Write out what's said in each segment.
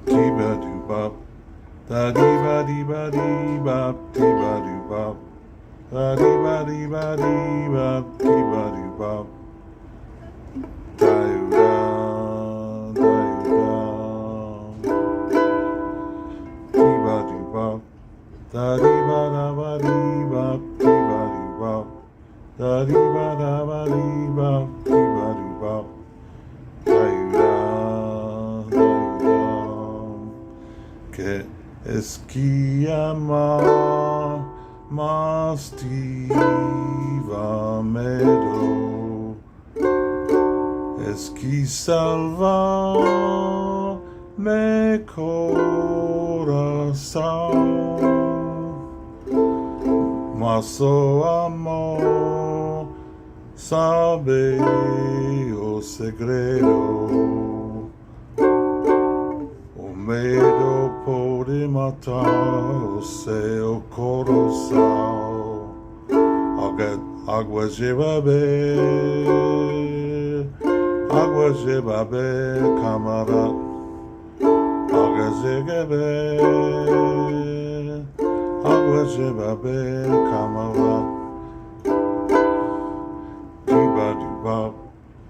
Dee-ba doo bop. Da dee ba dee ba dee bop. Dee ba doo bop. Da dee ba dee ba dee bop. Dee ba doo bop. Da doo da. Da doo da. Dee ba doo bop. Da dee ba da ba dee bop. Dee ba doo bop. Da dee ba da ba dee bop. Dee ba doo bop. Da doo da. Da doo da. Que esquiamastivamedo, esqui salva me coração, mas o amor sabe o segredo. O medo pode matar o seu coração. Água de beber, água de beber, camarada. Água de beber, água de beber, camarada. Diba diba,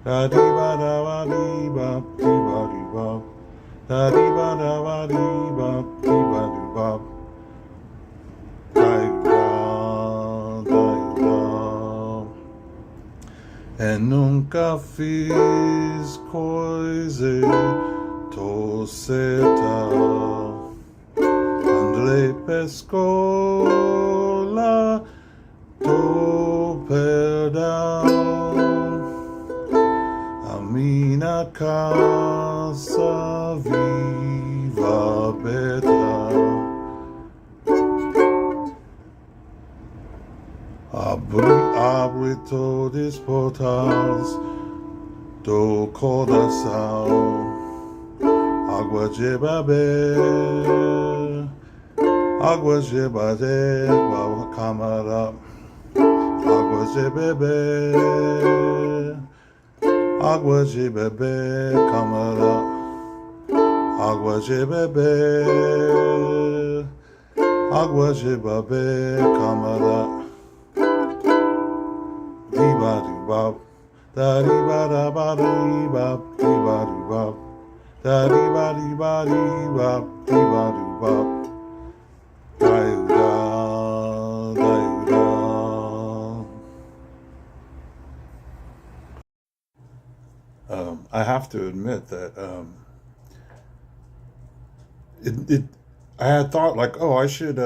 da diba da ba diba, diba diba. Da dee ba da ba dee ba dee ba doo ba. Da da da. E nunca fiz coisa torceta. Andrei pra escola do perdão. A minha casa viva beta. Abre todos os portais do coração. Água de beber, água de beber, camarada. Água de beber, água de beber, camarada. Água de beber, água de beber, camarada. Diba dibab, da diba da ba dibab, diba dibab, da diba diba dibab, diba dibab. Da da. I have to admit that I had thought like, oh, I should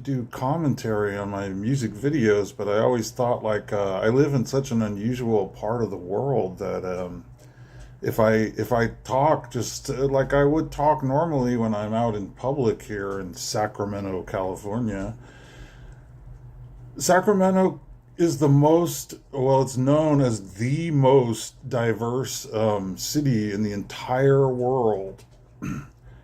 do commentary on my music videos, but I always thought like I live in such an unusual part of the world that if I talk just like I would talk normally when I'm out in public here in Sacramento, California. Sacramento is the most, well, it's known as the most diverse city in the entire world.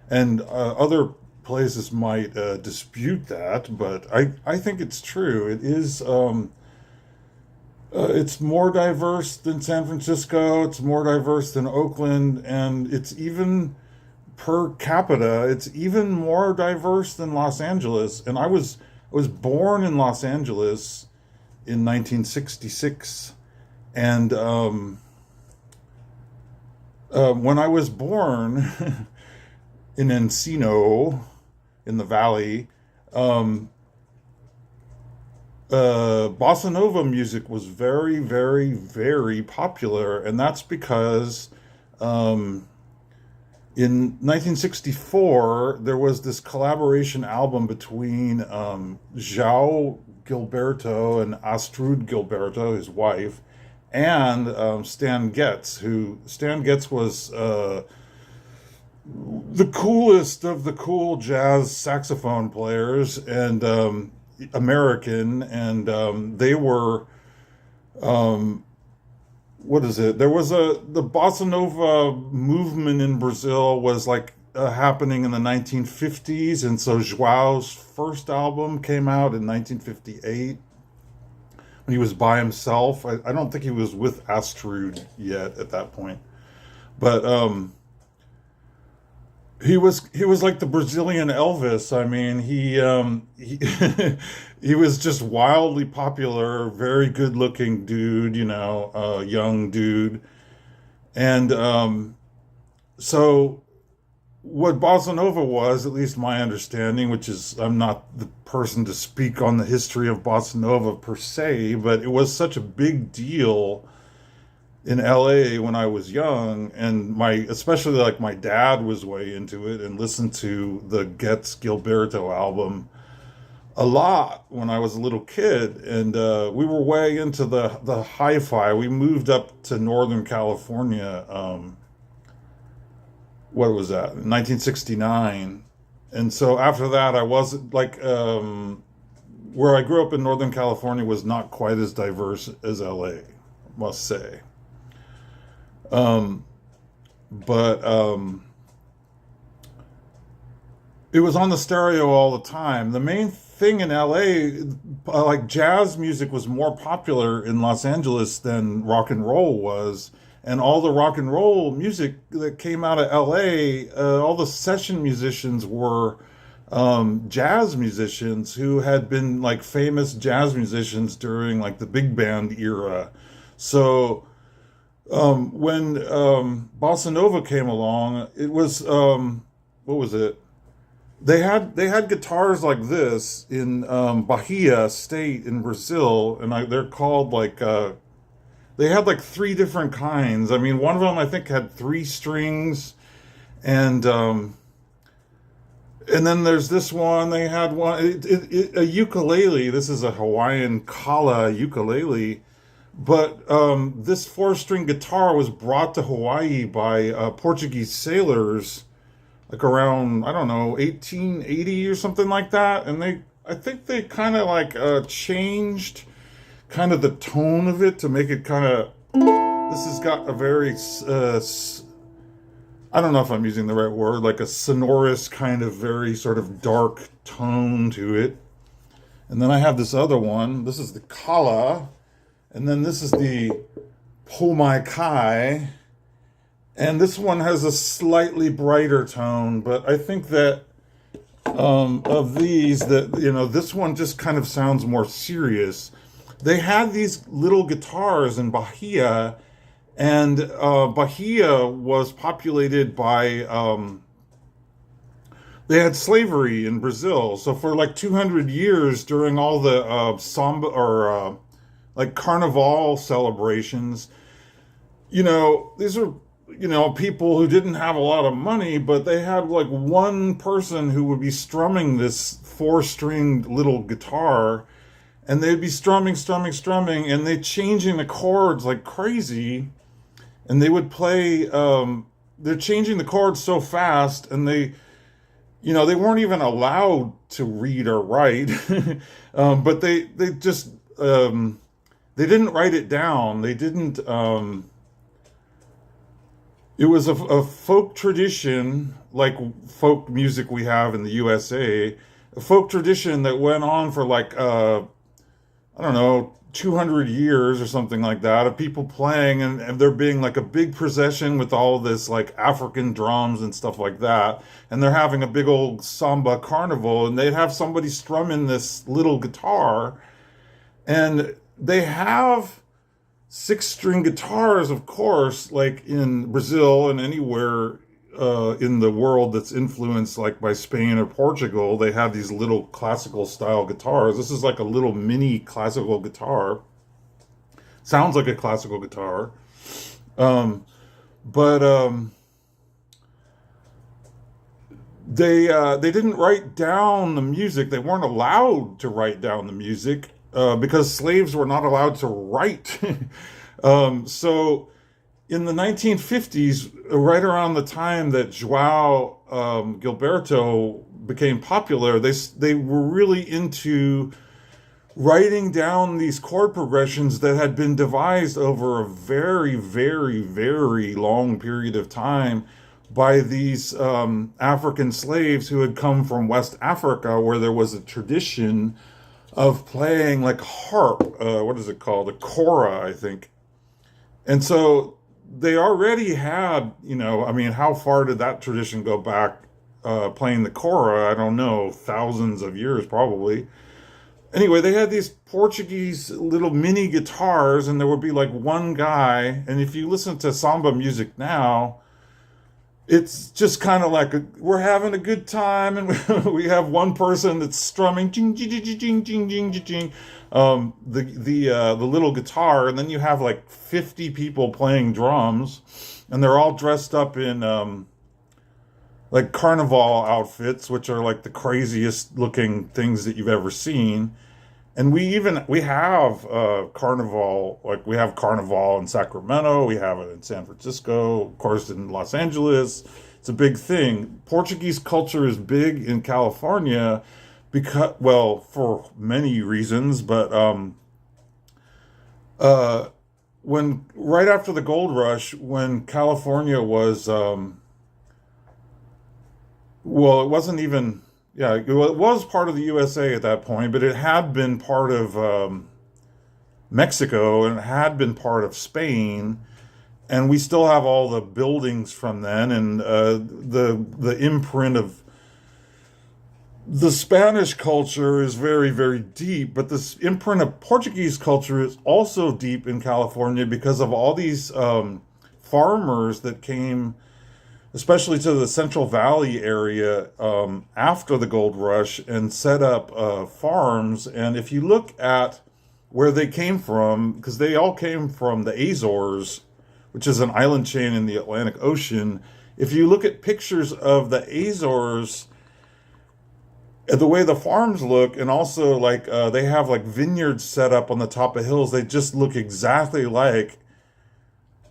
And other places might dispute that, but I think it's true. It is, it's more diverse than San Francisco, it's more diverse than Oakland, and it's even per capita, it's even more diverse than Los Angeles. And I was born in Los Angeles in 1966, and when I was born in Encino, in the valley, um, bossa nova music was very, very, very popular, and that's because um, in 1964 there was this collaboration album between João Gilberto and Astrud Gilberto, his wife, and Stan Getz was the coolest of the cool jazz saxophone players and American, and they were um, what is it? There was the bossa nova movement in Brazil was like happening in the 1950s, and so Joao's first album came out in 1958 when he was by himself. I don't think he was with Astrud yet at that point, but He was like the Brazilian Elvis. I mean, he he was just wildly popular, very good looking dude, young dude. And so what bossa nova was, at least my understanding, which is I'm not the person to speak on the history of bossa nova per se, but it was such a big deal in LA when I was young, and my especially like my dad was way into it and listened to the Gets Gilberto album a lot when I was a little kid, and we were way into the hi-fi. We moved up to Northern California. What was that? 1969, and so after that, I wasn't like where I grew up in Northern California was not quite as diverse as LA, must say. Um, but it was on the stereo all the time. The main thing in LA, like jazz music was more popular in Los Angeles than rock and roll was. And all the rock and roll music that came out of LA, all the session musicians were jazz musicians who had been like famous jazz musicians during like the big band era. So when bossa nova came along, it was what was it? They had guitars like this in Bahia State in Brazil, and they're called like they had like three different kinds. I mean, one of them I think had three strings, and and then there's this one. They had one a ukulele. This is a Hawaiian kala ukulele, but this four-string guitar was brought to Hawaii by Portuguese sailors like around, I don't know, 1880 or something like that. And I think they kind of like changed kind of the tone of it to make it kind of, this has got a very, I don't know if I'm using the right word, like a sonorous kind of very sort of dark tone to it. And then I have this other one. This is the kala. And then this is the pomai. And this one has a slightly brighter tone, but I think that of these, that this one just kind of sounds more serious. They had these little guitars in Bahia, and Bahia was populated by they had slavery in Brazil. So for like 200 years during all the samba or like carnival celebrations, these are people who didn't have a lot of money, but they had like one person who would be strumming this four-stringed little guitar, and they'd be strumming, and they changing the chords like crazy, and they would play. They're changing the chords so fast, and they weren't even allowed to read or write, but they just they didn't write it down. They didn't. It was a folk tradition, like folk music we have in the USA, a folk tradition that went on for like, I don't know, 200 years or something like that, of people playing, and there being like a big procession with all this like African drums and stuff like that. And they're having a big old samba carnival, and they'd have somebody strumming this little guitar. And they have six-string guitars, of course, like in Brazil and anywhere in the world that's influenced like by Spain or Portugal. They have these little classical style guitars. This is like a little mini classical guitar. Sounds like a classical guitar. But they didn't write down the music. They weren't allowed to write down the music because slaves were not allowed to write. So in the 1950s, right around the time that João Gilberto became popular, they were really into writing down these chord progressions that had been devised over a very, very, very long period of time by these African slaves who had come from West Africa, where there was a tradition of playing like harp. What is it called? A kora, I think. And so they already had, I mean, how far did that tradition go back? playing the kora. I don't know, thousands of years probably. Anyway, they had these Portuguese little mini guitars, and there would be like one guy. And if you listen to samba music now, it's just kind of like we're having a good time, and we have one person that's strumming ching ching ching ching ching ching ching ching, the little guitar, and then you have like 50 people playing drums, and they're all dressed up in like carnival outfits, which are like the craziest looking things that you've ever seen. And we have carnival, like we have carnival in Sacramento, we have it in San Francisco, of course in Los Angeles. It's a big thing. Portuguese culture is big in California because, well, for many reasons, but when right after the gold rush, when California was well, it wasn't even, yeah, it was part of the USA at that point, but it had been part of Mexico, and it had been part of Spain, and we still have all the buildings from then, and the imprint of the Spanish culture is very, very deep, but this imprint of Portuguese culture is also deep in California because of all these farmers that came, especially to the Central Valley area after the gold rush, and set up farms. And if you look at where they came from, because they all came from the Azores, which is an island chain in the Atlantic Ocean, if you look at pictures of the Azores, the way the farms look, and also like they have like vineyards set up on the top of hills, they just look exactly like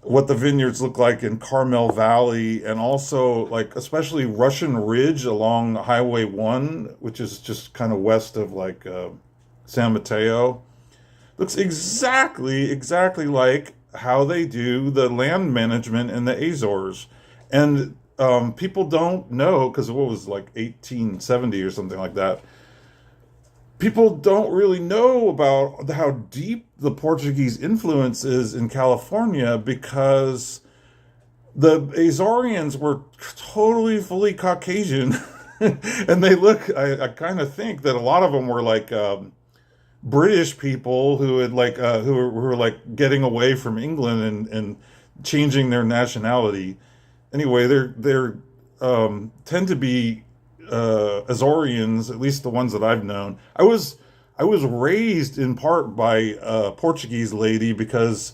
what the vineyards look like in Carmel Valley, and also like especially Russian Ridge along Highway 1, which is just kind of west of like San Mateo. Looks exactly like how they do the land management in the Azores. And people don't know, because what was like 1870 or something like that. People don't really know about how deep the Portuguese influence is in California, because the Azorians were totally fully Caucasian. And they look, I kind of think that a lot of them were like British people who had like who were like getting away from England and changing their nationality. Anyway, they're tend to be Azorians, at least the ones that I've known. I was raised in part by a Portuguese lady, because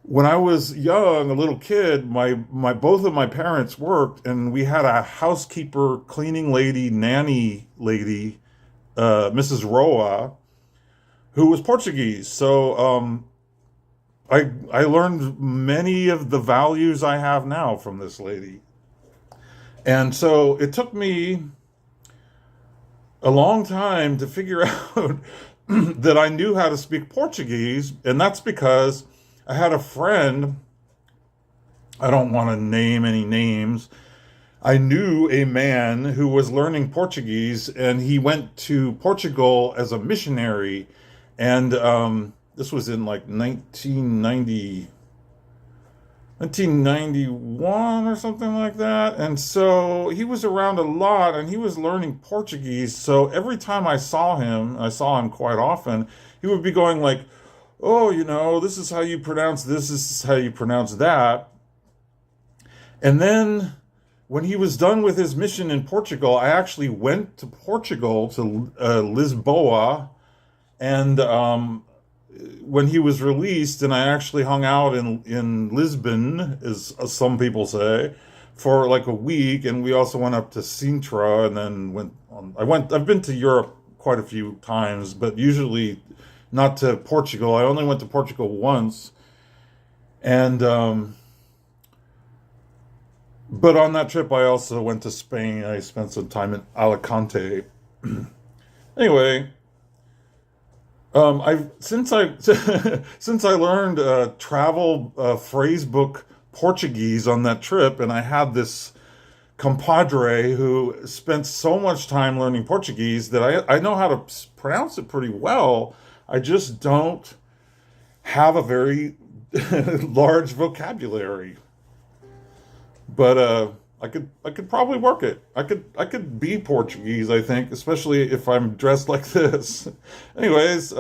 when I was young, a little kid, my both of my parents worked, and we had a housekeeper, cleaning lady, nanny lady, Mrs. Roa, who was Portuguese. So I learned many of the values I have now from this lady. And so it took me a long time to figure out that I knew how to speak Portuguese. And that's because I had a friend, I don't want to name any names. I knew a man who was learning Portuguese, and he went to Portugal as a missionary. And this was in like 1991 or something like that. And so he was around a lot, and he was learning Portuguese. So every time I saw him quite often, he would be going like, oh, you know, this is how you pronounce this is how you pronounce that. And then when he was done with his mission in Portugal, I actually went to Portugal, to Lisboa, and when he was released, and I actually hung out in Lisbon, as some people say, for like a week, and we also went up to Sintra, and then I've been to Europe quite a few times, but usually not to Portugal. I only went to Portugal once, and but on that trip I also went to Spain. I spent some time in Alicante. Anyway, I've since I since I learned travel phrase book Portuguese on that trip, and I had this compadre who spent so much time learning Portuguese that I know how to pronounce it pretty well. I just don't have a very large vocabulary. But I could probably work it. I could be Portuguese, I think, especially if I'm dressed like this. Anyways,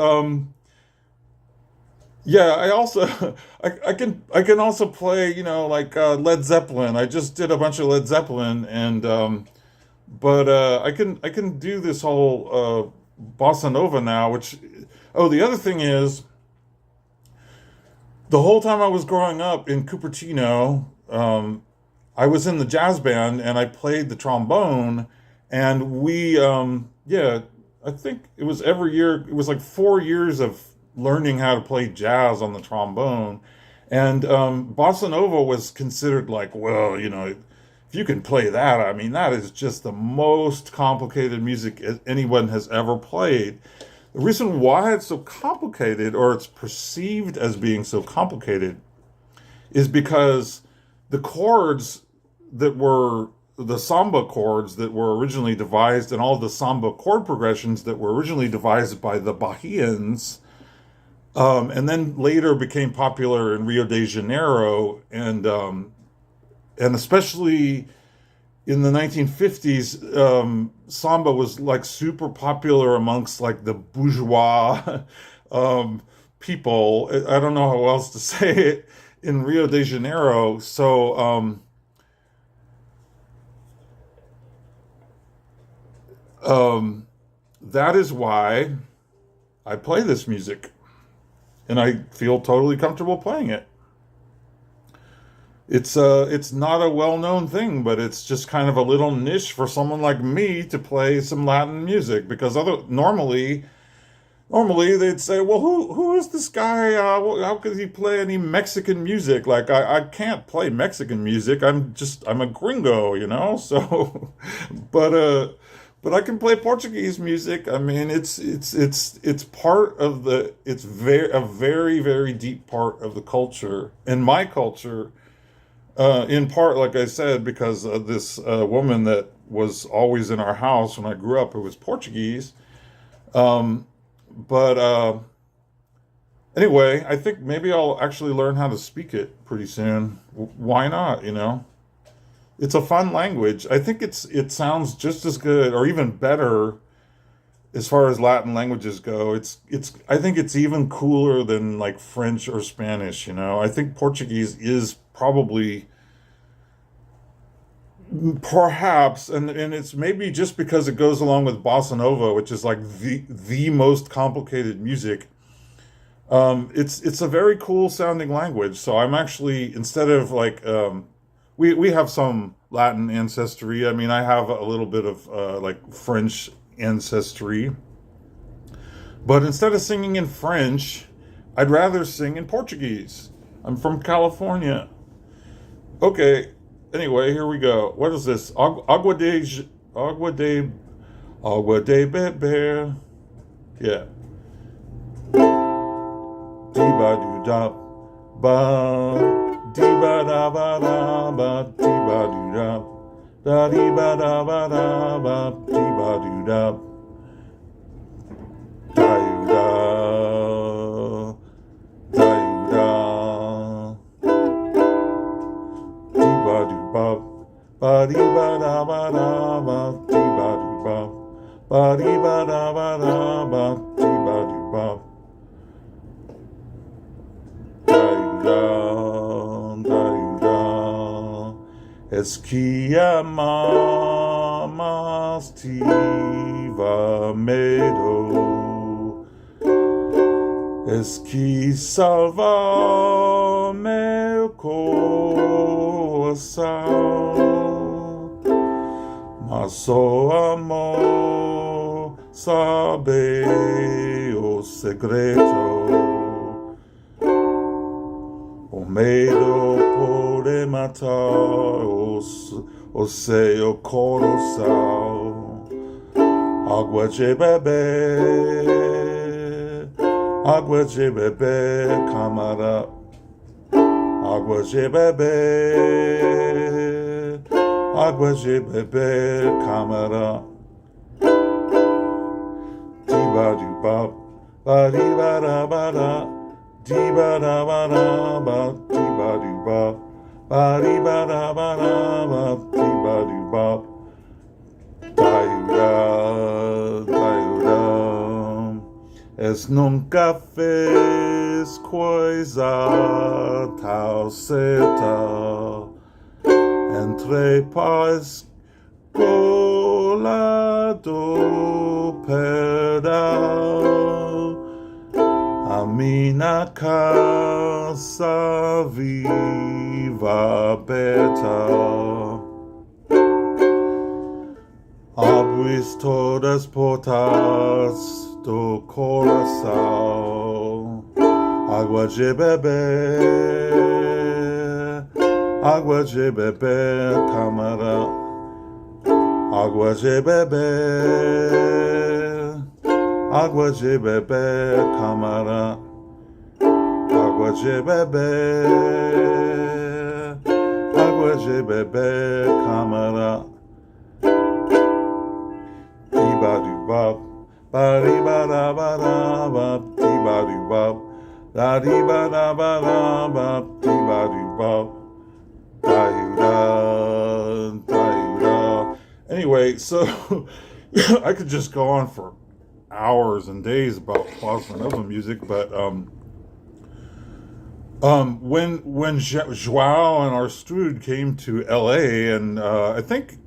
yeah, I also I can also play, like Led Zeppelin. I just did a bunch of Led Zeppelin, and but I can do this whole bossa nova now. Which, oh, the other thing is, the whole time I was growing up in Cupertino, I was in the jazz band and I played the trombone, and yeah, I think it was every year. It was like 4 years of learning how to play jazz on the trombone, and bossa nova was considered like, well, if you can play that, I mean, that is just the most complicated music anyone has ever played. The reason why it's so complicated, or it's perceived as being so complicated, is because the chords that were the samba chords that were originally devised, and all the samba chord progressions that were originally devised by the Bahians, and then later became popular in Rio de Janeiro, and especially in the 1950s, samba was like super popular amongst like the bourgeois people. I don't know how else to say it, in Rio de Janeiro. So that is why I play this music, and I feel totally comfortable playing it. It's not a well-known thing, but it's just kind of a little niche for someone like me to play some Latin music, because normally they'd say, well, who is this guy? How could he play any Mexican music? Like, I can't play Mexican music. I'm a gringo, So, but but I can play Portuguese music. I mean, it's part of it's a very, very deep part of the culture, and my culture. In part, like I said, because this woman that was always in our house when I grew up, who was Portuguese. But anyway, I think maybe I'll actually learn how to speak it pretty soon. Why not? It's a fun language. I think it sounds just as good, or even better, as far as Latin languages go. I think it's even cooler than like French or Spanish. I think Portuguese is probably, perhaps, and it's maybe just because it goes along with bossa nova, which is like the most complicated music. It's a very cool sounding language. So I'm actually, instead of like, we have some Latin ancestry. I mean, I have a little bit of like French ancestry, but instead of singing in French, I'd rather sing in Portuguese. I'm from California. Okay. Anyway, here we go. What is this? Agua de beber. Yeah. Diba do da ba. Diba da ba da ba. Diba do da. Da diba da ba da ba. Diba do da. Da da. Da da. Diba do ba. Ba diba da ba da ba. Diba do ba. Ba diba da ba da ba. Diba do ba. Es que amamas tiva medo, es que salva meu coração, mas o amor sabe o segredo. O medo pode matar o seu coração. Água de beber, camarada. Água de beber, camarada. Diba-do-bop, ba-di-ba-da-ba-da. Diba da ba da ba, diba do ba, ba di ba da ba da ba, bop. Es nunca fez coisa tal certa entre paz colado perdão a minha casa viva aberta. Abris todas portas do coração, água de beber, câmara, água de beber, câmara, água de beber, câmara. Bop, bari bada bada bop, bari bop, bari bada bada bop, bari bop, da. Anyway, so I could just go on for hours and days about bossa nova music, but when João and Arstrud came to L.A. and I think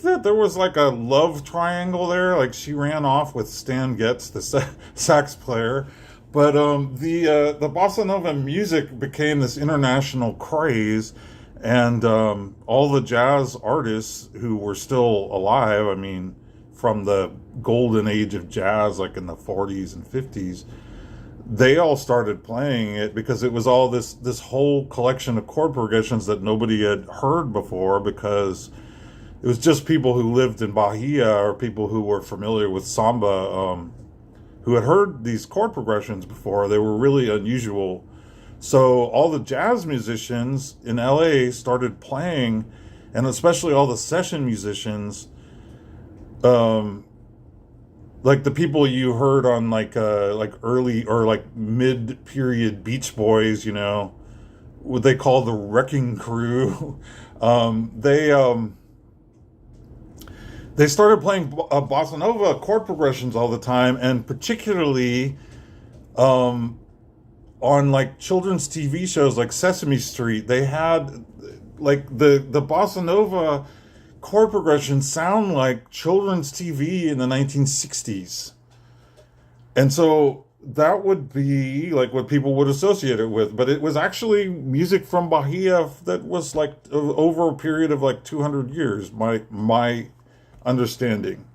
that there was like a love triangle there. Like she ran off with Stan Getz, the sax player. But the bossa nova music became this international craze, and all the jazz artists who were still alive, I mean, from the golden age of jazz, like in the 40s and 50s, they all started playing it because it was all this whole collection of chord progressions that nobody had heard before, because it was just people who lived in Bahia or people who were familiar with samba who had heard these chord progressions before. They were really unusual. So all the jazz musicians in LA started playing, and especially all the session musicians, like the people you heard on like early or like mid-period Beach Boys, you know, what they call the Wrecking Crew. They started playing bossa nova chord progressions all the time, and particularly on like children's TV shows like Sesame Street. They had like the bossa nova chord progressions sound like children's TV in the 1960s. And so that would be like what people would associate it with, but it was actually music from Bahia that was like over a period of like 200 years, my understanding.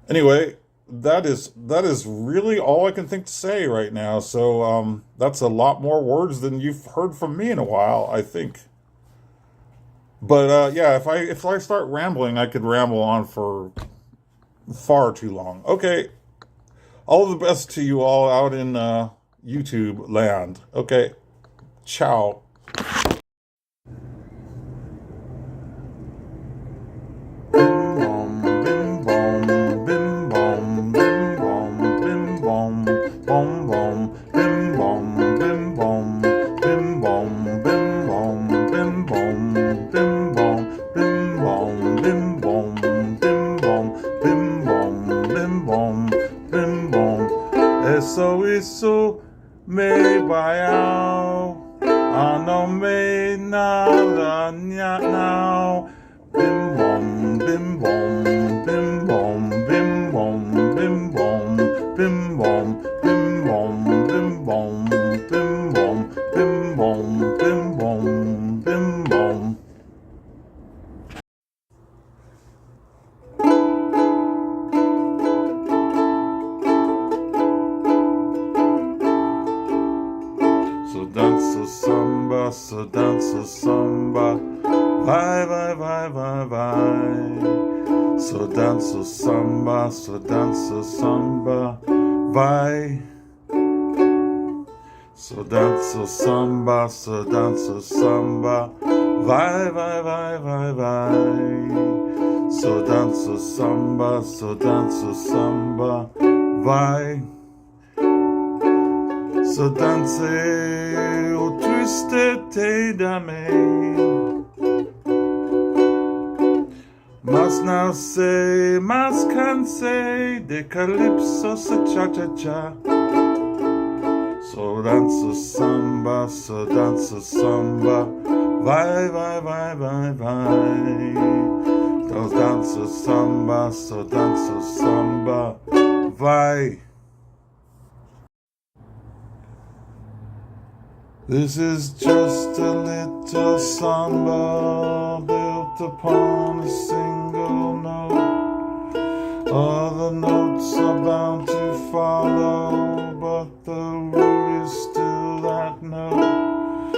Anyway, that is really all I can think to say right now. So that's a lot more words than you've heard from me in a while, I think. But yeah, if I start rambling, I could ramble on for far too long. Okay, all the best to you all out in YouTube land. Okay, ciao. Isso me baiau, ano me nada now. Bim bom, bim bom, bim bom, bim bom, bim bom, bim bom, bim bom, bim bom, bim bom, bim bom, bim bom, bim bom. So danço samba, vai, vai, vai, vai, vai. So danço samba, vai. So danço samba, vai, vai, vai, vai, vai. So danço samba, vai. So dance o triste te da me. Mas não sei, mas cansei de calypso, sa cha-cha-cha. Só danço samba, só danço samba. Vai, vai, vai, vai, vai. Só danço samba, só danço samba. Vai. This is just a little samba built upon a single note. Other notes are bound to follow, but the root is still that note.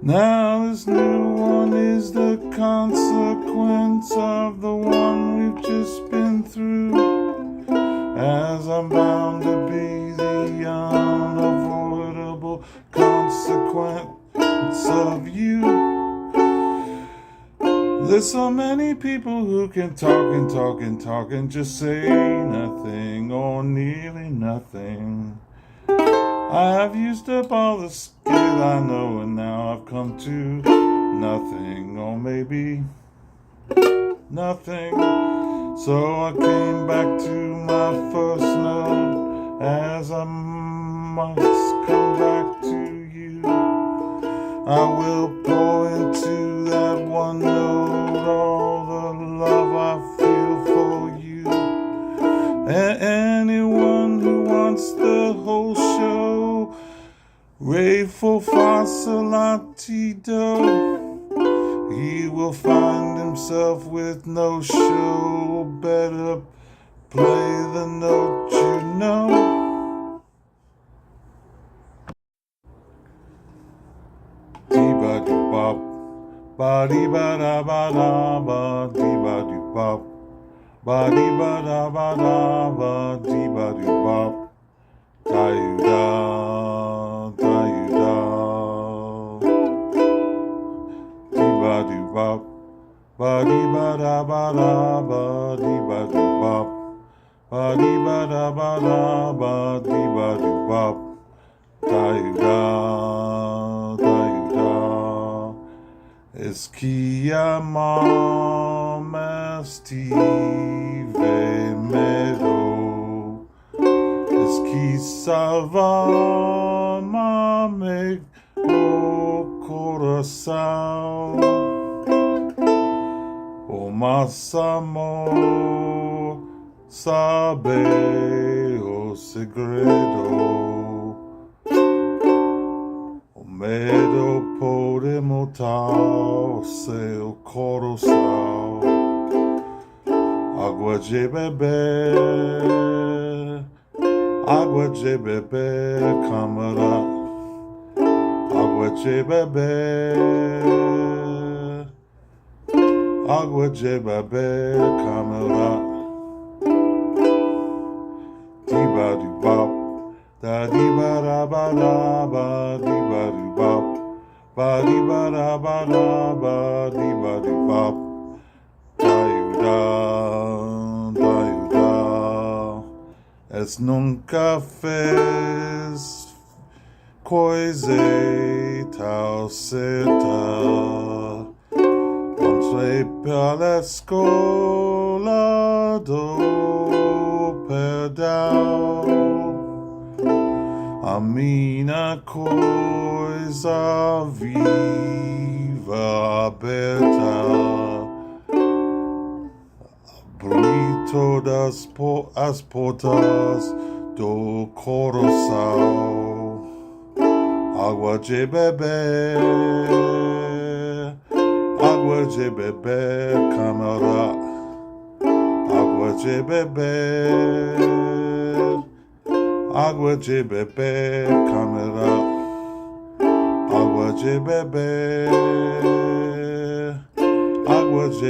Now this new one is the consequence of the one we've just been through, as I'm bound to be the unavoidable consequence of you. There's so many people who can talk and talk and talk and just say nothing or nearly nothing. I have used up all the skill I know, and now I've come to nothing, or maybe nothing. So I came back to my first note, as I must come back to you. I will pour into that one note all the love I feel for you. And anyone who wants the whole show, rave for Fasolati Do. He will find himself with no show. Better play the note you know. Dee-ba-doo-bop, ba-dee-ba-da-ba-da-ba, dee-ba-doo-bop, ba-dee-ba-da-ba-da-ba, dee-ba-doo-bop, da-you-da, da-you-da, dee-ba-doo-bop, ba-dee-ba-da-ba-da-ba, dee-ba-doo-bop, ba-dee-ba-da-ba-da-ba, dee-ba-doo-bop, da-you-da, da-you-da. Esquiamam estive medo, esqui salva-me o coração, o mas amor sabe o segredo. O medo pode matar seu coração. Água de beber, câmara. Água de beber, câmara. Dee-ba-doo-bop, da-dee-ba-da-ba-da-ba, dee-ba-doo-bop, ba-dee-ba-da-ba-da-ba, dee-ba-doo-bop, da-you-da, da-you-da. Es nunca fez coisa tal certa. Entrei pela escola do perdão. A minha coisa viva aberta, abri todas as portas do coração. Água de beber, câmara. Água de beber, câmara. Água de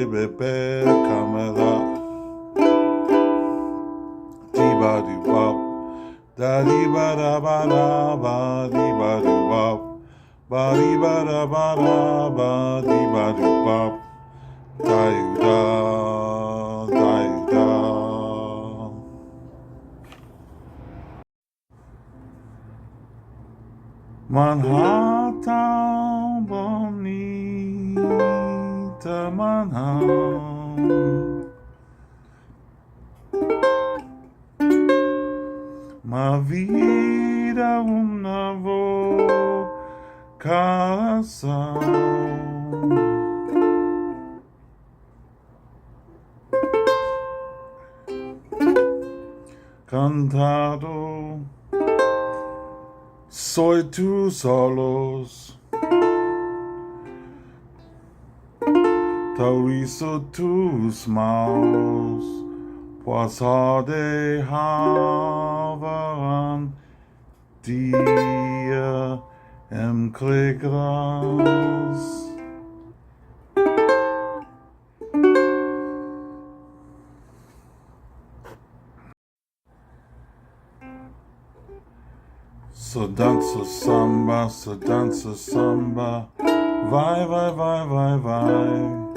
beber, câmara. Dee-ba-doo-bop, da-dee-ba-da-ba-da-ba, dee-ba-doo-bop, ba-dee-ba-da-ba-da-ba, dee-ba-doo-bop, da-you-da, da-you-da. Manhattan bonita, Manhattan. Ma vida uma vocação. Cantado soy tú solos, taurizo tus maus, pues de haveran dir im Kriegras. So dança samba, vai, vai, vai, vai, vai.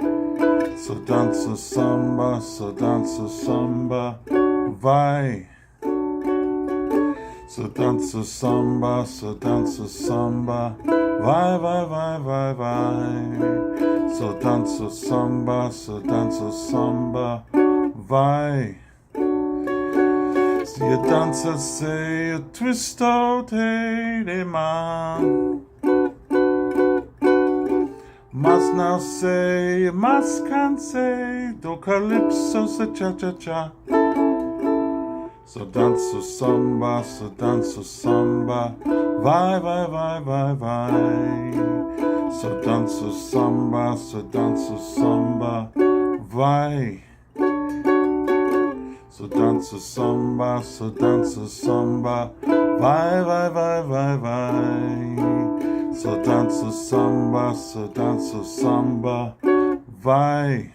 So dança samba, vai. So dança samba, vai, vai, vai, vai, vai. So dança samba, vai. Se a dança se a twista de man, mas não sei, mas cansei do calypso se cha-cha-cha. So dança samba, vai, vai, vai, vai, vai. So dança samba, vai. So dança samba, vai, vai, vai, vai, vai. So dança samba, vai.